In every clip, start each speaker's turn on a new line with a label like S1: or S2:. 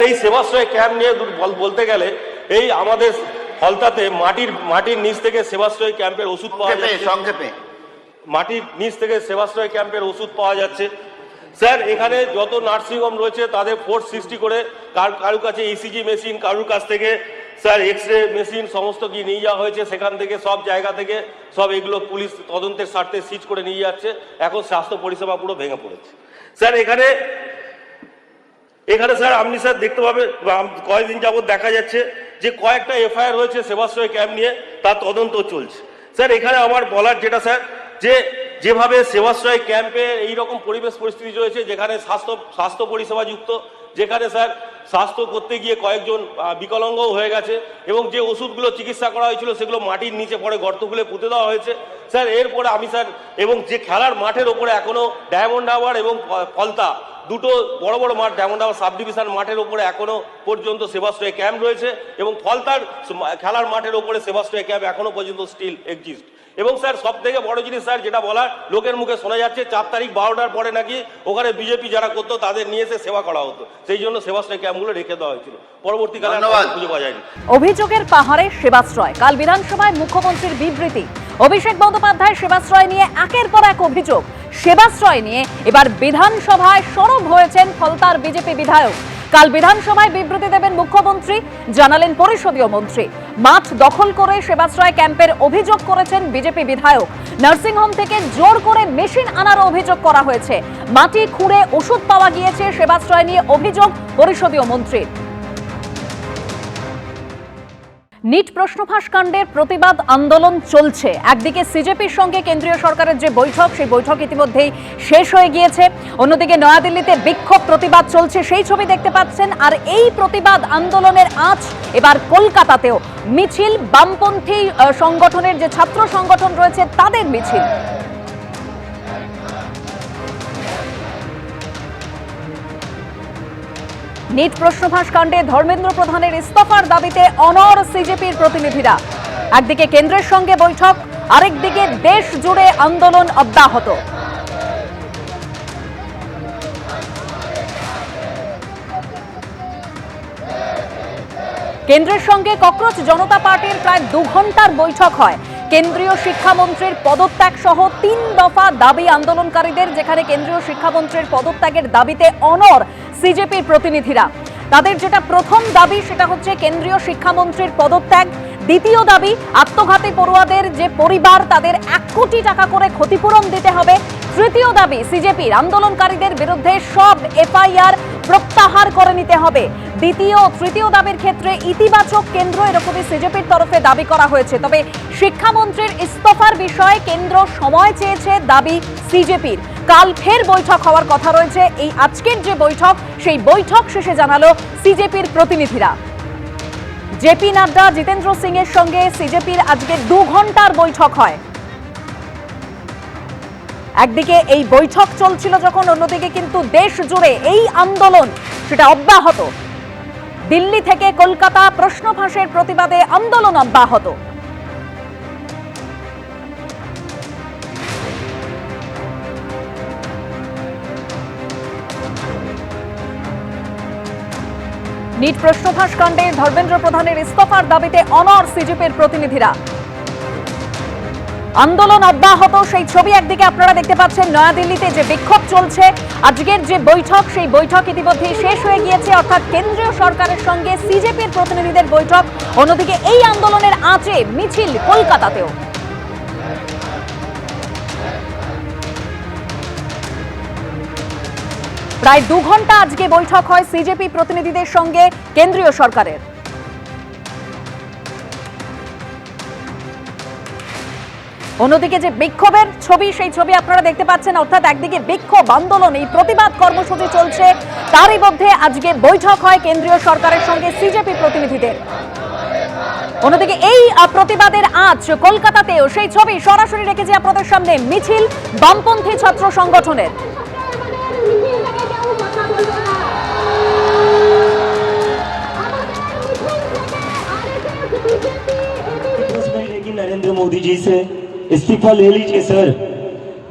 S1: এই সেবাশ্রয় ক্যাম্প নিয়ে বলতে গেলে এই আমাদের ফলতাতে মাটির নিচ থেকে সেবাশ্রয় ক্যাম্পের ওষুধ পাওয়া যাচ্ছে।
S2: সংক্ষেপে
S1: মাটির নিচ থেকে সেবাশ্রয় ক্যাম্পের ওষুধ পাওয়া যাচ্ছে। স্যার এখানে যত নার্সিংহোম রয়েছে তাদের ফোর্স সৃষ্টি করে কারুর কাছে ইসিজি মেশিন, কারুর কাছ থেকে স্যার এক্স রে মেশিন সমস্ত কি নিয়ে যাওয়া হয়েছে। সেখান থেকে সব জায়গা থেকে সব এগুলো পুলিশ তদন্তের স্বার্থে সিজ করে নিয়ে যাচ্ছে। এখন স্বাস্থ্য পরিষেবা পুরো ভেঙে পড়েছে। স্যার এখানে স্যার আপনি স্যার দেখতে পাবেন কয়েকদিন যাবত দেখা যাচ্ছে যে কয়েকটা এফআইআর হয়েছে সেবাশ্রয় ক্যাম্প নিয়ে, তার তদন্ত চলছে। স্যার এখানে আমার বলার যেটা স্যার যে যেভাবে সেবাশ্রয় ক্যাম্পে এইরকম পরিবেশ পরিস্থিতি রয়েছে যেখানে স্বাস্থ্য পরিষেবা যুক্ত, যেখানে স্যার স্বাস্থ্য করতে গিয়ে কয়েকজন বিকলাঙ্গও হয়ে গেছে এবং যে ওষুধগুলো চিকিৎসা করা হয়েছিল সেগুলো মাটির নিচে পড়ে গর্ত খুলে পুঁতে দেওয়া হয়েছে। স্যার এরপরে আমি স্যার এবং যে খেলার মাঠের ওপরে এখনো ডায়মন্ড হারবার এবং ফলতা দুটো বড় বড় মাঠ, ডায়মন্ড হারবার সাব ডিভিশন মাঠের ওপরে এখনো পর্যন্ত সেবাশ্রয় ক্যাম্প রয়েছে এবং ফলতার খেলার মাঠের ওপরে সেবাশ্রয় ক্যাম্প এখনো পর্যন্ত স্টিল এক্সিস্ট। এবং স্যার সব থেকে বড় জিনিস স্যার যেটা বলার লোকের মুখে শোনা যাচ্ছে 4 তারিখ 12টার পরে নাকি ওখানে বিজেপি যারা করতো তাদের নিয়ে এসে সেবা করা হতো, সেই জন্য সেবাশ্রয় ক্যাম্পগুলো রেখে দেওয়া হয়েছিল। পরবর্তীকালে খুঁজে পাওয়া যায়নি।
S3: অভিযোগের পাহাড়ে সেবাশ্রয়, কাল বিধানসভায় মুখ্যমন্ত্রীর বিবৃতি। অভিষেক বন্দ্যোপাধ্যায় সেবাশ্রয় নিয়ে একের পর এক অভিযোগ। সেবাশ্রয় নিয়ে এবার বিধানসভায় সরব হয়েছেন ফলতার বিজেপি বিধায়ক। কাল বিধানসভায় বিবৃতি দেবেন মুখ্যমন্ত্রী, জানালেন পরিষদীয় মন্ত্রী। মাঠ দখল করে সেবাশ্রয় ক্যাম্পের অভিযোগ করেছেন বিজেপি বিধায়ক। নার্সিংহোম থেকে জোর করে মেশিন আনার অভিযোগ করা হয়েছে। মাটি খুঁড়ে ওষুধ পাওয়া গিয়েছে, সেবাশ্রয় নিয়ে অভিযোগ পরিষদীয় মন্ত্রীর। নিট প্রশ্নফাঁস কাণ্ডের প্রতিবাদ আন্দোলন চলছে। একদিকে সিজেপির সঙ্গে কেন্দ্রীয় সরকারের যে বৈঠক, সেই বৈঠক ইতিমধ্যেই শেষ হয়ে গিয়েছে। অন্যদিকে নয়াদিল্লিতে বিক্ষোভ প্রতিবাদ চলছে, সেই ছবি দেখতে পাচ্ছেন। আর এই প্রতিবাদ আন্দোলনের আঁচ এবার কলকাতাতেও। মিছিল, বামপন্থী সংগঠনের যে ছাত্র সংগঠন রয়েছে তাদের মিছিল। নিট প্রশ্নফাঁস কাণ্ডে ধর্মেন্দ্র প্রধানের ইস্তফার দাবিতে অনড় সিজেপির প্রতিনিধিরা। একদিকে কেন্দ্রের সঙ্গে বৈঠক, আরেকদিকে দেশ জুড়ে আন্দোলন অব্যাহত। কেন্দ্রের সঙ্গে ককরোচ জনতা পার্টির প্রায় 2 ঘন্টার বৈঠক হয়। কেন্দ্রীয় শিক্ষামন্ত্রীর পদত্যাগ সহ 3 দফা দাবি আন্দোলনকারীদের, যেখানে কেন্দ্রীয় শিক্ষামন্ত্রীর পদত্যাগের দাবিতে অনড় সিজেপির প্রতিনিধিরা। তাদের যেটা প্রথম দাবি সেটা হচ্ছে কেন্দ্রীয় শিক্ষামন্ত্রীর পদত্যাগ। দ্বিতীয় দাবি আত্মঘাতী পড়ুয়াদের যে পরিবার তাদের 1 কোটি টাকা করে ক্ষতিপূরণ দিতে হবে। তৃতীয় দাবি সিজেপির আন্দোলনকারীদের বিরুদ্ধে সব এফআইআর প্রত্যাহার করে নিতে হবে। দ্বিতীয় ও তৃতীয় দাবির ক্ষেত্রে ইতিবাচক কেন্দ্র, এরকমই সিজেপির তরফে দাবি করা হয়েছে। তবে শিক্ষামন্ত্রীর ইস্তফার বিষয়ে কেন্দ্র সময় চেয়েছে, দাবি সিজেপির। কাল ফের বৈঠক হওয়ার কথা রয়েছে। এই আজকের যে বৈঠক, সেই বৈঠক শেষে জানালো সিজেপির প্রতিনিধিরা। জেপি নাড্ডা, জিতেন্দ্র সিং এর সঙ্গে সিজেপির আজকে 2 ঘন্টার বৈঠক হয়। একদিকে এই বৈঠক চলছিল যখন, অন্যদিকে কিন্তু দেশ জুড়ে এই আন্দোলন সেটা অব্যাহত। দিল্লি থেকে কলকাতা প্রশ্নফাঁসের প্রতিবাদে আন্দোলন অব্যাহত। নিট প্রশ্নফাঁস কাণ্ডে ধর্মেন্দ্র প্রধানের ইস্তফার দাবিতে অনড় সিজেপির প্রতিনিধিরা। আন্দোলন অব্যাহত, সেই ছবি একদিকে আপনারা দেখতে পাচ্ছেন। নয়াদিল্লিতে যে বিক্ষোভ চলছে, আজকের যে বৈঠক, সেই বৈঠক ইতিমধ্যেই শেষ হয়ে গিয়েছে, অর্থাৎ কেন্দ্রীয় সরকারের সঙ্গে সিজেপির প্রতিনিধিদের বৈঠক। অন্যদিকে এই আন্দোলনের আঁচে মিছিল কলকাতাতেও। প্রায় 2 ঘন্টা আজকে বৈঠক হয় সিজেপি প্রতিনিধিদের সঙ্গে কেন্দ্রীয় সরকারের। অন্যদিকে যে বিক্ষোভের ছবি, সেই ছবি আপনারা দেখতে পাচ্ছেন। অর্থাৎ একদিকে বিক্ষোভ, আন্দোলন, এই প্রতিবাদ কর্মসূচি চলছে, তারই মধ্যে আজকে বৈঠক হয় কেন্দ্রীয় সরকারের সঙ্গে সিজেপি প্রতিনিধিদের। অন্যদিকে এই প্রতিবাদের আঁচ কলকাতাতেও, সেই ছবি সরাসরি রেখেছি আপনাদের সামনে। মিছিল বামপন্থী ছাত্র সংগঠনের।
S4: नरेंद्र मोदी जी से इस्तीफा ले लीजिए सर,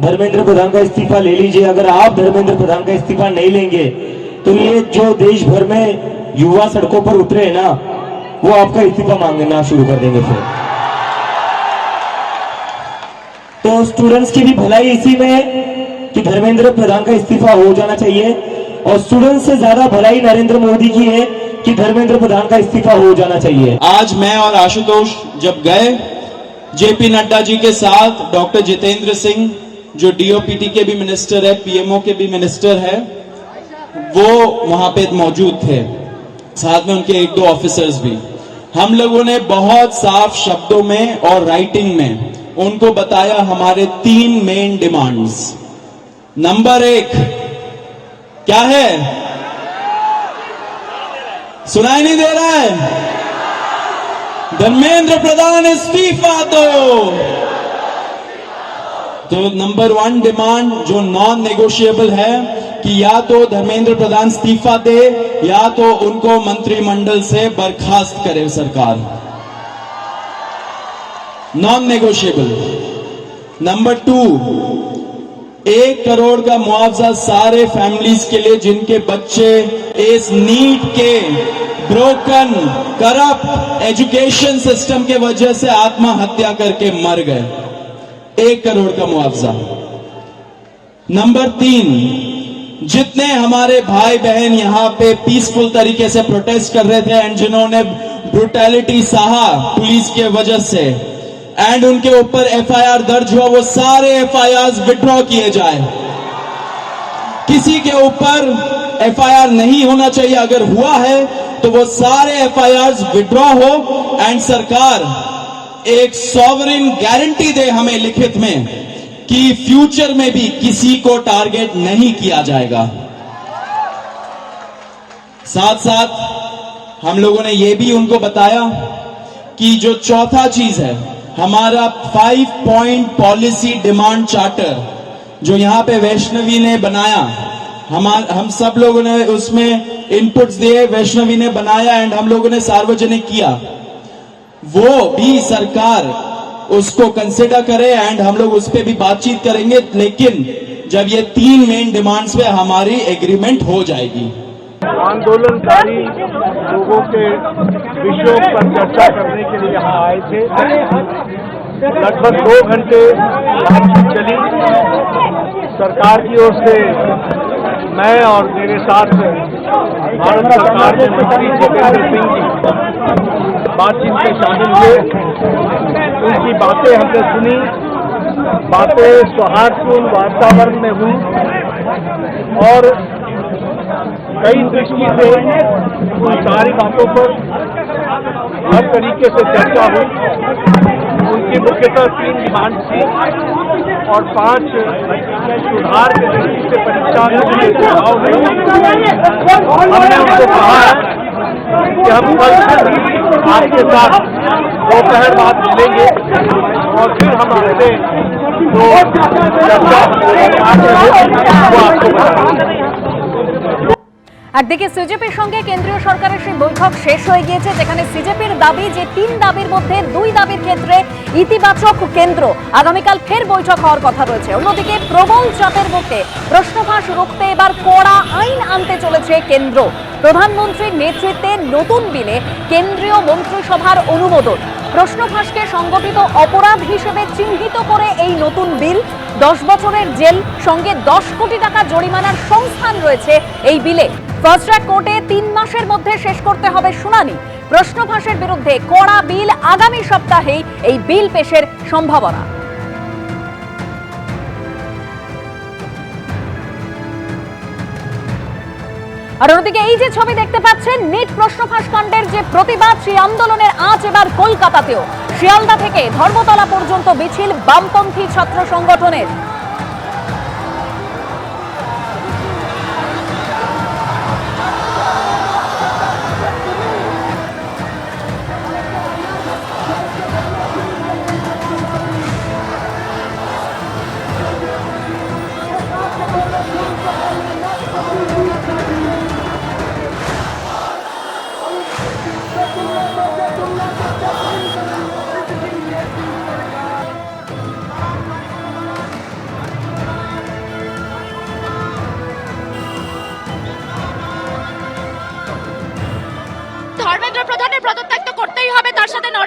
S4: धर्मेंद्र प्रधान का इस्तीफा ले लीजिए। अगर आप धर्मेंद्र प्रधान का इस्तीफा नहीं लेंगे तो ये जो देश भर में युवा सड़कों पर उतरे हैं ना, वो आपका इस्तीफा मांगना शुरू कर देंगे फिर। तो स्टूडेंट्स की भी भलाई इसी में है कि धर्मेंद्र प्रधान का इस्तीफा हो जाना चाहिए, और स्टूडेंट्स से ज्यादा भलाई नरेंद्र मोदी की है कि धर्मेंद्र प्रधान का इस्तीफा हो जाना चाहिए।
S2: आज मैं और आशुतोष जब गए जेपी नड्डा जी के साथ, डॉक्टर जितेंद्र सिंह जो डीओपीटी के भी मिनिस्टर है, पीएमओ के भी मिनिस्टर है, वो वहां पे मौजूद थे, साथ में उनके एक दो ऑफिसर्स भी। हम लोगों ने बहुत साफ शब्दों में और राइटिंग में उनको बताया हमारे 3 मेन डिमांड्स। नंबर 1 क्या है? सुनाई नहीं दे रहा है? धर्मेंद्र प्रधान इस्तीफा दो। तो नंबर 1 डिमांड जो नॉन नेगोशिएबल है कि या तो धर्मेंद्र प्रधान इस्तीफा दे या तो उनको मंत्रिमंडल से बर्खास्त करे सरकार, नॉन नेगोशिएबल। नंबर 2, 1 करोड़ का मुआवजा सारे फैमिलीज के लिए जिनके बच्चे इस नीट के ब्रोकन करप्ट एजुकेशन सिस्टम के वजह से आत्महत्या करके मर गए, 1 करोड़ का मुआवजा। नंबर 3, जितने हमारे भाई बहन यहां पे पीसफुल तरीके से प्रोटेस्ट कर रहे थे एंड जिन्होंने ब्रुटैलिटी सहा पुलिस के वजह से एंड उनके ऊपर एफआईआर दर्ज हुआ, वो सारे एफआईआर विड्रॉ किए जाए। किसी के ऊपर एफआईआर नहीं होना चाहिए, अगर हुआ है तो वो सारे एफआईआर विड्रॉ हो एंड सरकार एक सॉवरेन गारंटी दे हमें लिखित में कि फ्यूचर में भी किसी को टारगेट नहीं किया जाएगा। साथ साथ हम लोगों ने यह भी उनको बताया कि जो चौथा चीज है हमारा 5 पॉइंट पॉलिसी डिमांड चार्टर जो यहां पे वैष्णवी ने बनाया, हम सब लोगों ने उसमें इनपुट्स दिए, वैष्णवी ने बनाया एंड हम लोगों ने सार्वजनिक किया, वो भी सरकार उसको कंसिडर करे एंड हम लोग उस पर भी बातचीत करेंगे, लेकिन जब ये 3 मेन डिमांड्स पे हमारी एग्रीमेंट हो जाएगी।
S5: आंदोलनकारी लोगों के विषयों पर चर्चा करने के लिए यहाँ आए थे। लगभग 2 घंटे बातचीत चली। सरकार की ओर से मैं और मेरे साथ भारत सरकार के मंत्री जितेंद्र सिंह जी बातचीत में शामिल हुए। उनकी बातें हमने सुनी, बातें सौहार्दपूर्ण वातावरण में हुई और कई दृष्टि से उन सारी बातों पर हर तरीके से चर्चा हुई। उनकी मुख्यतः 3 डिमांड थी और 5 सुधार के दृष्टि से परीक्षा में सुझाव हुए। हमने उनको कहा कि हम कल आपके साथ दोपहर बाद मिलेंगे और फिर हम आपसे जो चर्चा आगे होगी वो आपको बताएंगे।
S3: একদিকে সিজেপির সঙ্গে কেন্দ্রীয় সরকারের সেই বৈঠক শেষ হয়ে গিয়েছে, যেখানে সিজেপির দাবি যে 3 দাবির মধ্যে 2 দাবির ক্ষেত্রে ইতিবাচক কেন্দ্র, আগামীকাল ফের বৈঠক হওয়ার কথা রয়েছে। অন্যদিকে প্রবল চাপের মুখে প্রশ্নফাঁস রুখতে এবার কড়া আইন আনতে চলেছে কেন্দ্র। প্রধানমন্ত্রীর নেতৃত্বে নতুন বিলে কেন্দ্রীয় মন্ত্রিসভার অনুমোদন। প্রশ্নফাঁসকে সংগঠিত অপরাধ হিসেবে চিহ্নিত করে এই নতুন বিল, 10 বছরের জেল সঙ্গে 10 কোটি টাকা জরিমানার সংস্থান রয়েছে এই বিলে। ফার্স্ট ট্র্যাক কোর্টে 3 মাসের মধ্যে শেষ করতে হবে শুনানি। প্রশ্নফাঁসের বিরুদ্ধে কড়া বিল, আগামী সপ্তাহেই এই বিল পেশের সম্ভাবনা। আর অন্যদিকে এই যে ছবি দেখতে পাচ্ছেন, নিট প্রশ্নফাঁস কাণ্ডের যে প্রতিবাদ, সেই আন্দোলনের আঁচ এবার কলকাতাতেও। শিয়ালদা থেকে ধর্মতলা পর্যন্ত মিছিল বামপন্থী ছাত্র সংগঠনের।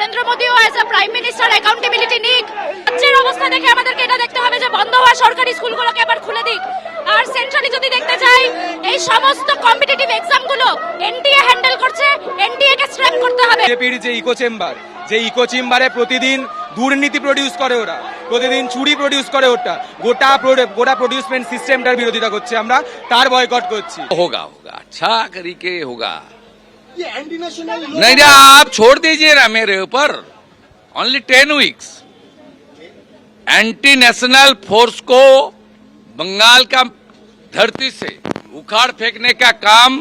S6: নরেন্দ্র মোদিও as a prime minister accountability নিক। রাজ্যের অবস্থা দেখে আমাদেরকে এটা দেখতে হবে যে বন্ধ হওয়া সরকারি স্কুলগুলোকে আবার খুলে দিক। আর সেন্ট্রালি যদি দেখতে চাই, এই সমস্ত কম্পিটিটিভ এক্সামগুলো এনটিএ হ্যান্ডেল করছে, এনটিএ কে স্ট্র্যাপ করতে হবে।
S7: বিজেপির যে ইকো চেম্বারে প্রতিদিন দুর্নীতি প্রডিউস করে ওরা, প্রতিদিন চুরি প্রডিউস করে ওটা, গোটা প্রডিউসমেন্ট সিস্টেমটার বিরোধিতা করছে আমরা, তার বয়কট করছি।
S8: होगा होगा अच्छा तरीके होगा। नहीं ना, आप छोड़ दीजिए ना मेरे ऊपर। Only 10 weeks anti national force को बंगाल का धरती से उखाड़ फेंकने का काम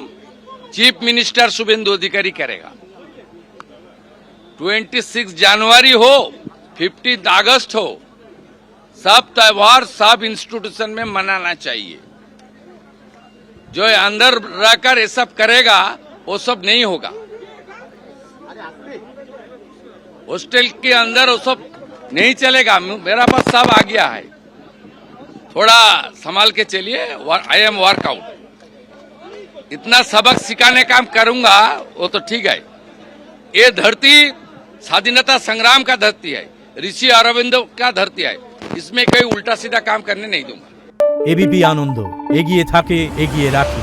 S8: चीफ मिनिस्टर शुभेंदु अधिकारी करेगा। 26 जनवरी हो, 15 अगस्त हो, सब त्योहार सब इंस्टीट्यूशन में मनाना चाहिए। जो अंदर रहकर ये सब करेगा वो सब नहीं होगा। हॉस्टल के अंदर वो सब नहीं चलेगा। मेरा पास सब आ गया है, थोड़ा संभाल के चलिए। आई एम वर्कआउट, इतना सबक सिखाने काम करूंगा वो तो ठीक है। ये धरती स्वाधीनता संग्राम का धरती है, ऋषि अरविंद का धरती है, इसमें कोई उल्टा सीधा काम करने नहीं दूंगा।
S9: এবিপি আনন্দ, এগিয়ে থাকে, এগিয়ে রাখে।